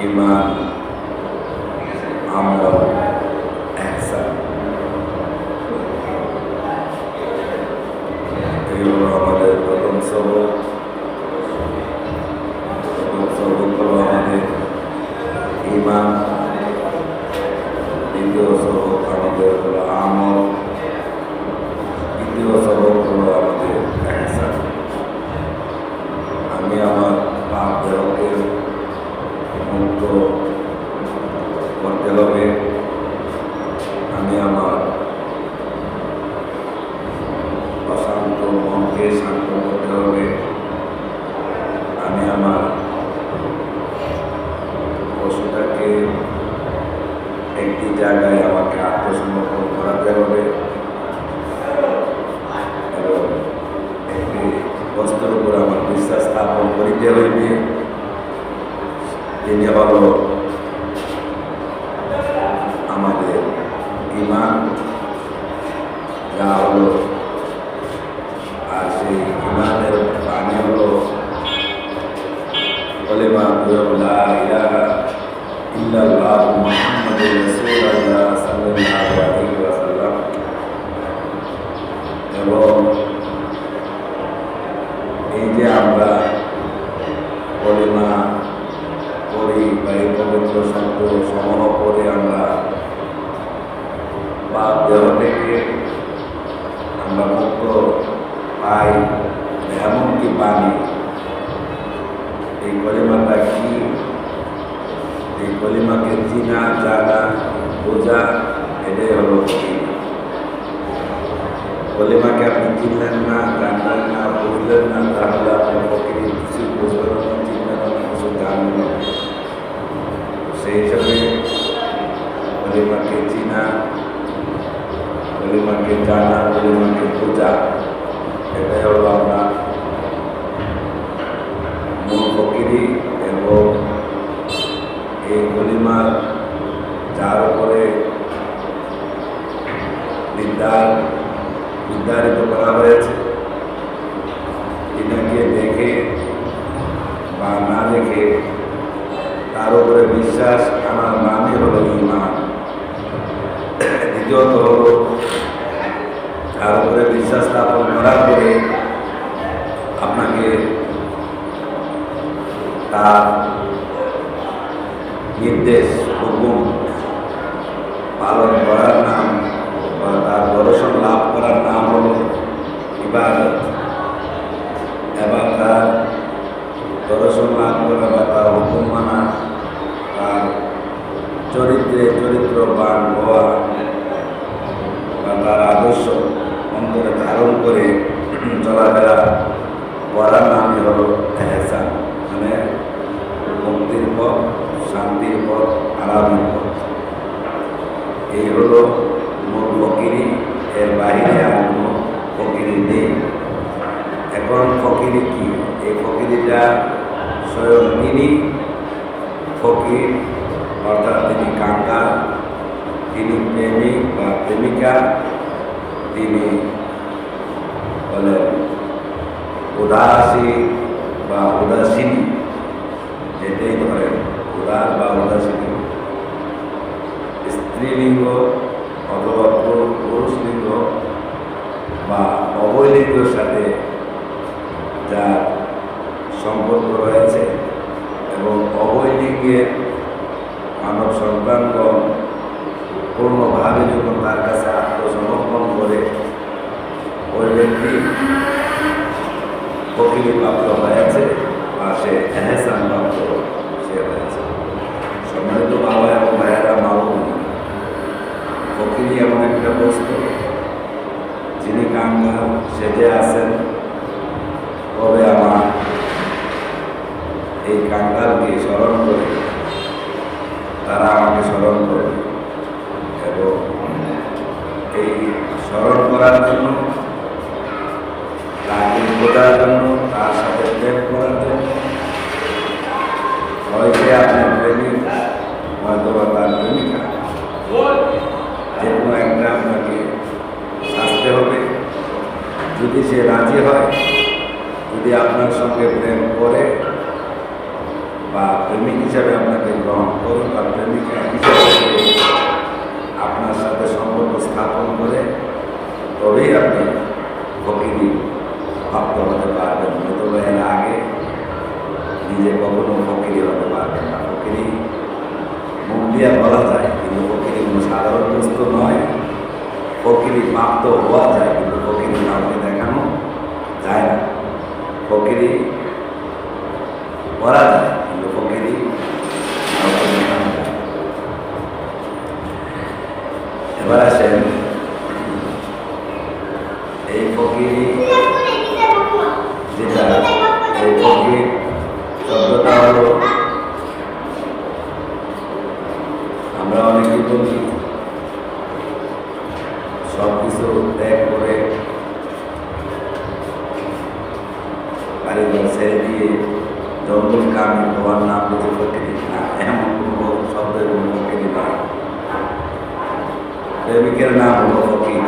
ইমান, আমল, ইহসান, এগুলো আমাদের প্রথম সবক। হলো আমাদের ইমান, দ্বিতীয় সবক আমাদের হলো আমল, তৃতীয় সবক হলো আমাদের ইহসান। আমি আমার পাপ দেহকে মুক্ত করতে হবে, আমি আমার অশান্ত মনকে শান্ত করতে হবে, আমি আমার পশুটাকে একটি জায়গায় আমাকে আত্মসমর্পণ করাতে হবে এবং একটি বস্তুর উপর আমার বিশ্বাস স্থাপন করিতে হইবে। তিনি হল আমাদের ইমান, যা হলো, আর সেই ইমানের বাণী হলো কলিমা লা ইলাহা ইল্লাল্লাহ মুহাম্মাদুর রাসূলুল্লাহ সাল্লাল্লাহু আলাইহি ওয়াসাল্লাম। এবং এই যে আমরা কলিমা পড়ি বা এই পবিত্র শব্দ সমূহ পড়ে আমরা পাপ দেহ থেকে আমরা মুক্ত পাই, এমনকি পানি। এই কলিমাটা কি? এই কলিমাকে চিনা, জানা, বোঝা, এটাই হলো কলিমাকে আপনি চিনলেন না, জানলেন না, বুঝলেন না, তাহলে আপনি প্রকৃতি কিছু বুঝবেন না, চিনবেন না, কিছু জানবেন না। সেই হিসাবে কলিমাকে চিনা, কলিমাকে জানা, কলিমাকে বোঝা, এটাই হলো আপনার মূল প্রকৃতি। এবং এই কলিমার যার উপরে নির্ধারিত করা হয়েছে, এটাকে দেখে বা না দেখে তার উপরে বিশ্বাস আনার নামই হলো ঈমান। দ্বিতীয়ত হলো তার উপরে বিশ্বাস স্থাপন করার পরে আপনাকে তার নির্দেশ, হুকুম পালন করার নাম বা তার দর্শন লাভ করার নাম হলো ইবাদত। এবার তার দর্শন লাভ করা বা তার হুকুম মানা, তার চরিত্রবান হওয়া বা তার আদর্শ অন্তরে ধারণ করে চলাফেরা করার নামই হলো ইহসান, মানে মুক্তির পথ, শান্তির পথ, আরামের পথ। এই হলো মূল ফকিরি, এর বাহিরে আর কোনো ফকিরি নেই। এখন ফকিরি কি? এই ফকিরিটা স্বয়ং তিনি ফকির, অর্থাৎ তিনি কাঙ্গাল, তিনি প্রেমিক বা প্রেমিকা, তিনি বলেন উদাসী বা উদাসীনী, যেটাই ধরেন উদার বা উদাসীনী, স্ত্রীলিঙ্গ অথবা পুরুষলিঙ্গ বা অবৈলিঙ্গের সাথে যার সম্পর্ক রয়েছে এবং অবৈলিঙ্গের মানব সন্তানগণ পূর্ণভাবে যখন তার কাছে আত্মসমর্পণ করে, ওই ব্যক্তি ফকিরি প্রাপ্ত হয়েছে বা সে ইহসান প্রাপ্ত সে হয়েছে। সম্মানিত বাবা এবং ভাইয়েরা, ফকিরি এমন একটা বস্তু, যিনি কাঙ্গাল সেজে আছেন, তবে আমার এই কাঙ্গালকে স্মরণ করে তারা আমাকে স্মরণ করে, এবং এই স্মরণ করার জন্য, তাকে বোঝার জন্য, তার সাথে প্রেম করার জন্য, হয়তো আপনার প্রেমিক, হয়তো বা তার প্রেমিকা, যে কোনো একটা আপনাকে সাজতে হবে। যদি সে রাজি হয়, যদি আপনার সঙ্গে প্রেম করে বা প্রেমিক হিসাবে আপনাকে গ্রহণ করি বা প্রেমিকা হিসেবে আপনার সাথে সম্পর্ক স্থাপন করে তবেই আপনি ফকিরি প্রাপ্ত হতে পারবেন, অথবা এর আগে নিজে কখনো ফকিরি হতে পারবেন না। ফকিরি মুখ দিয়া বলা যায়, কিন্তু ফকিরি কোনো সাধারণ বস্তু নয়। ফকিরি প্রাপ্ত হওয়া যায়, কিন্তু ফকিরি কাউকে দেখানো যায় না। ফকিরি করা যায়, কিন্তু ফকিরি কাউকে দেখানো যায়। এবার আসেন, এই ফকিরি যেটা, এই ফকির শব্দটা হলো, আমরা অনেকেই বলি সব কিছু ত্যাগ করে বাড়িঘর ছেড়ে দিয়ে জঙ্গল কামে হওয়ার নাম বুঝে ফকিরি না, এমন কোনো শব্দের কোনো ফকিরি নয়। প্রেমিকের নাম হলো ফকির।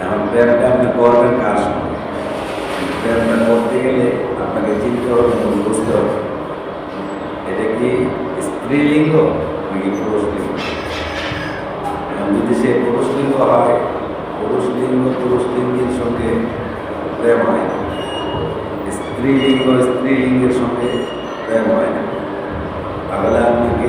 এখন প্রেমটা আপনি করবেন কার সঙ্গে? প্রেমটা করতে গেলে আপনাকে চিনতে হবে এবং বুঝতে হবে এটা কি স্ত্রীলিঙ্গ নাকি পুরুষলিঙ্গ। যদি সে পুরুষলিঙ্গ হয়, পুরুষলিঙ্গের সঙ্গে প্রেম হয়, স্ত্রীলিঙ্গের সঙ্গে প্রেম হয় না। তাহলে আপনাকে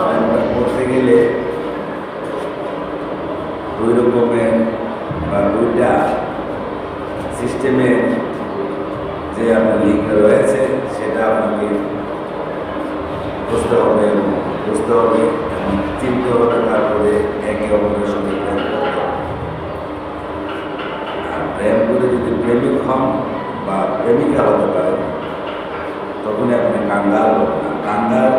প্রেমটা করতে গেলে দুই রকমের বা দুইটা সিস্টেমের যে আপনার লিঙ্গ রয়েছে সেটা আপনাকে বুঝতে হবে এবং চিনতে হবে, তারপরে একে অপরের সঙ্গে প্রেম করতে হবে। আর প্রেম করে যদি প্রেমিক হন বা প্রেমিকা হতে পারেন, তখনই আপনি কাঙ্গাল হবেন। আর কাঙ্গাল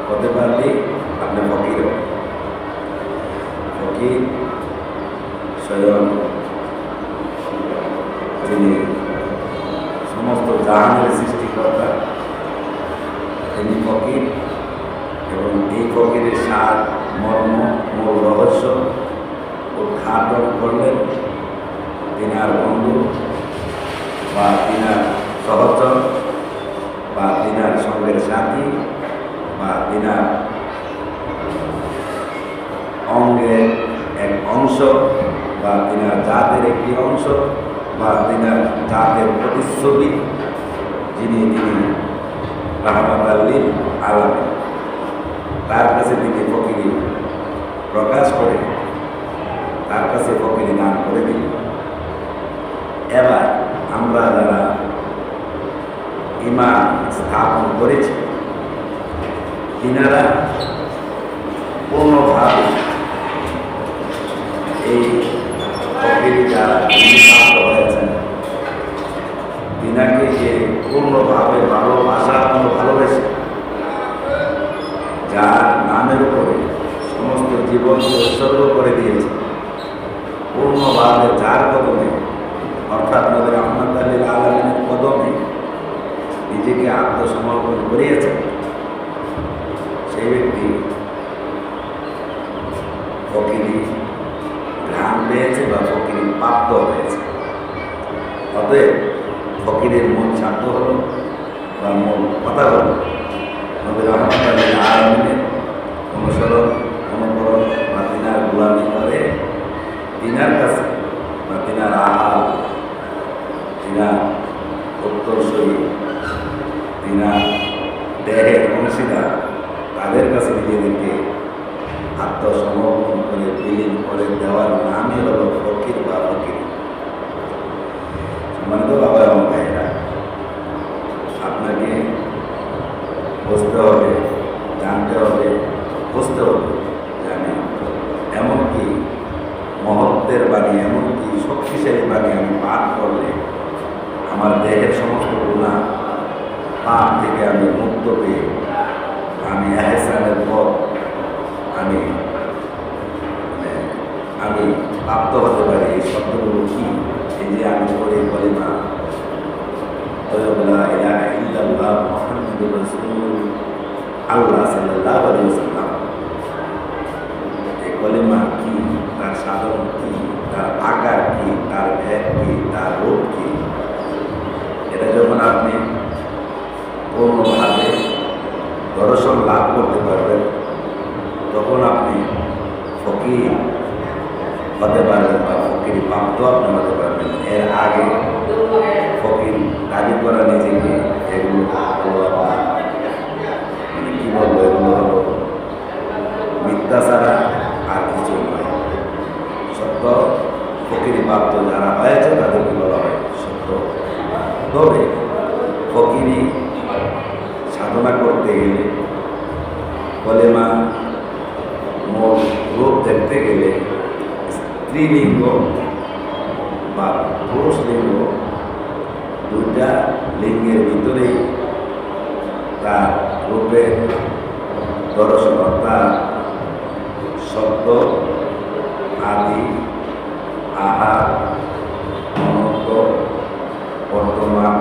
হতে পারলেই আপনি ফকির হবেন। ফকির স্বয়ং যিনি সমস্ত জাহানের সৃষ্টিকর্তা, তিনি ফকির। এবং এই ফকিরের সার মর্ম, মূল রহস্য উদ্ঘাটন করলেন তিনার বন্ধু বা তিনার সহচর বা তিনার সঙ্গের সাথী বা তিনার অঙ্গের এক অংশ বা তিনার জাতের একটি অংশ বা তিনার জাতের প্রতিচ্ছবি, যিনি রাহমাতাল লিল আলামিন, তার কাছে তিনি ফকিরি প্রকাশ করে তার কাছে ফকিরি দান করে দিল। এবার আমরা যারা ঈমান স্থাপন করেছি, তিনারা পূর্ণভাবে এই ফকিরি যারা প্রাপ্ত হয়েছেন, তিনাকে যে পূর্ণভাবে ভালোবেসে যার নামের উপরে সমস্ত জীবন উৎসর্গ করে দিয়েছে, পূর্ণভাবে যার কদমে অর্থাৎ নবী রাহমাতাল লিল আলামিনের কদমে নিজেকে আত্মসমর্পণ করিয়েছেন, সেই ব্যক্তি ফকিরি ঘ্রাণ পেয়েছে বা ফকিরি প্রাপ্ত হয়েছে। অতএব ফকিরের মূল ছাত্র হল বা মূল কথা হল নবী রাহমাতাল লিল আলামিনের অনুসরণ, অনুকরণ বা তিনার গোলামি করে তিনার কাছে বা তিনার আহাল, তিনার উত্তরসূরি, তিনার দেহের অংশীদার, তাদের কাছে নিজেদেরকে আত্মসমর্পণ করে বিলীন করে দেওয়ার নামই হল ফকির বা ফকির। সম্মানিত বাবা এবং ভাইয়েরা, আপনাকে বুঝতে হবে, জানতে হবে, বুঝতে হবে যে আমি এমনকি মহত্বের বাণী, এমনকি শক্তিশালী বাণী আমি পাঠ করলে আমার দেহের সমস্ত গুনাহ পাপ থেকে আমি মুক্ত পেয়ে আমি ইহসানের পথ আমি প্রাপ্ত হতে পারি। এই শব্দগুলো কি? এই যে আমি পড়ি কলিমা লা ইলাহা ইল্লাল্লাহ মুহাম্মাদুর রাসূলুল্লাহ সাল্লাল্লাহু আলাইহি ওয়াসাল্লাম, এই কলিমা কি, তার সাধন কি, তার আকার কি, তার ভেদ কি, তার রূপ কি, এটা যখন আপনি পূর্ণভাবে তবে ফকিরি সাধনা করতে গেলে, কলেমা মূল রূপ দেখতে গেলে স্ত্রীলিঙ্গ বা পুরুষ লিঙ্গ দুইটা লিঙ্গের ভিতরেই তার রূপের দর্শন, তার শব্দ আদি, আহার, অনন্ত, বর্তমান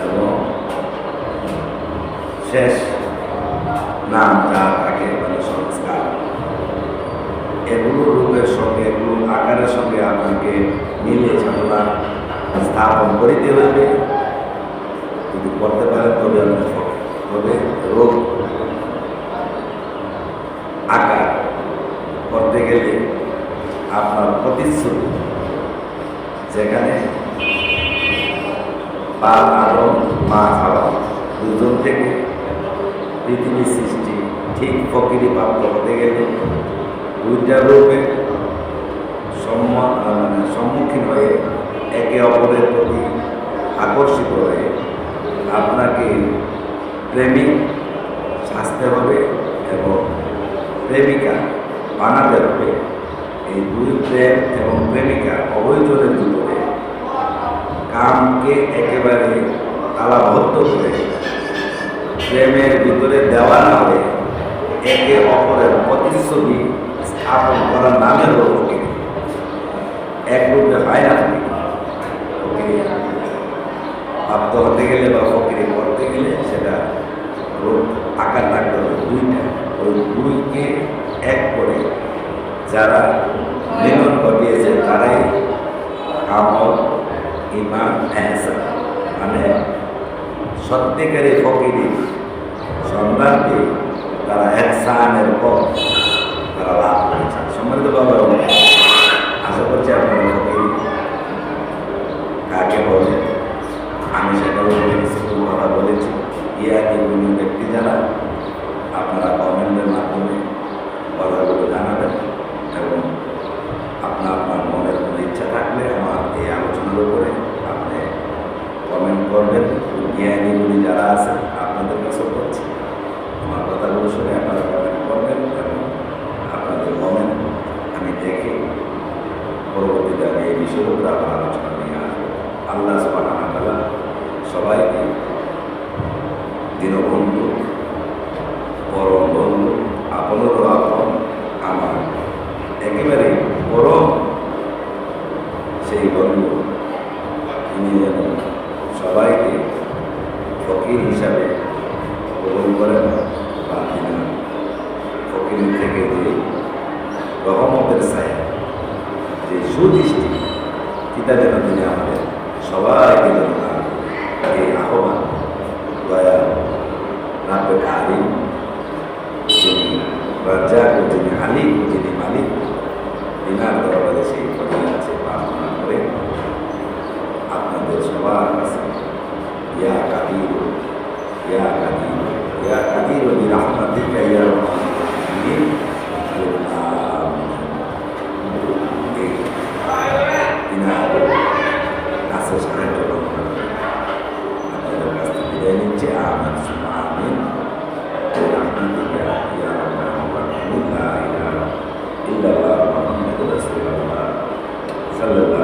এবং শেষ নাম যা থাকে মানে সংস্কার, এগুলো রূপের সঙ্গে, এগুলো আকারের সঙ্গে আপনাকে মিলিয়ে সাধনা স্থাপন করিতে হবে। যদি করতে পারেন তবে আপনি তবে রূপ আকার করতে গেলে আপনার প্রতিশ্রুতি, যেখানে বা আদম মা হাওয়া দুজন থেকে পৃথিবী সৃষ্টি, ঠিক ফকিরি প্রাপ্ত হতে গেলে দুইটা রূপে সম্মুখীন হয়ে একে অপরের প্রতি আকর্ষিত হয়ে আপনাকে প্রেমিক সাজতে হবে এবং প্রেমিকা বানাতে হবে। এই দুই প্রেম এবং প্রেমিকা অবৈধনের ভিতরে কামকে একেবারে তালাবদ্ধ করে প্রেমের ভিতরে দেওয়া না হয়ে একে অপরের প্রতিশ্রুতি স্থাপন করার নামে হল ফকির। এক রূপে হয় না ফকিরি প্রাপ্ত হতে গেলে বা ফকিরি করতে গেলে সেটা রূপ আকার থাকতে হবে দুইটা। ওই দুইকে এক করে যারা মিলন ঘটিয়েছে তারাই আমল, ইমান, এহসান মানে সত্যিকারী ফকিরি সন্তানকে তারা এহসানের পর তারা লাভ করেছে। সম্মানিত বাবা, আশা করছি আপনারা ফকিরি কাকে বলে আমি সেটা কিছু কথা বলেছি। ইয়াকে কোনো ব্যক্তি যারা আপনারা কমেন্টের মাধ্যমে কথাগুলো জানাবেন এবং আপনার মনের কোনো ইচ্ছা থাকলে আমার এই আলোচনার উপরে আপনি কমেন্ট করবেন। জ্ঞানীগুলি যারা আছেন আপনাদের কাছে করছি, আমার কথাগুলো শুনে আপনারা কমেন্ট করবেন এবং আপনাদের কমেন্ট আমি দেখে পরবর্তীতে আমি এই বিষয়ের উপরে আমার আলোচনা নিয়ে আসবো। আল্লাহ সুবহানাহু ওয়া তাআলা সবাইকে দীনবন্ধু, পরম বন্ধু, আপনেরও আপন, আমার একেবারে পরম সেই বন্ধু, তিনি যেন সবাইকে ফকির হিসাবে গ্রহণ করেন বা তিনি ফকির থেকে যে রহমতের ছায়া, যে সুদৃষ্টি, সেটা যেন তিনি আমাদের সবাইকে যেন এই আহ্বান দয়া রাব্বে কারিম, যিনি রাজ্জাক, যিনি আলিম, যিনি মালিক, দিনার দরবারে সেই ফকির আছে প্রার্থনা করে আপনাদের সবার কাছে ইয়া কাদির, ইয়া কাদির, ইয়া কাদির বিরহমাতিকা ইয়া রাহমানুর রাহিম দিনার কাছে সাহায্য করুন। আপনাদের কাছ থেকে বিদায় নিচ্ছে। আমিন সুম্মা আমিন। বিরহমাতিকা ইয়া রাহমানুর রাহিম। লা ইলাহা ইল্লাল্লাহ মুহাম্মাদুর রাসূলুল্লাহ সাল্লাল্লাহু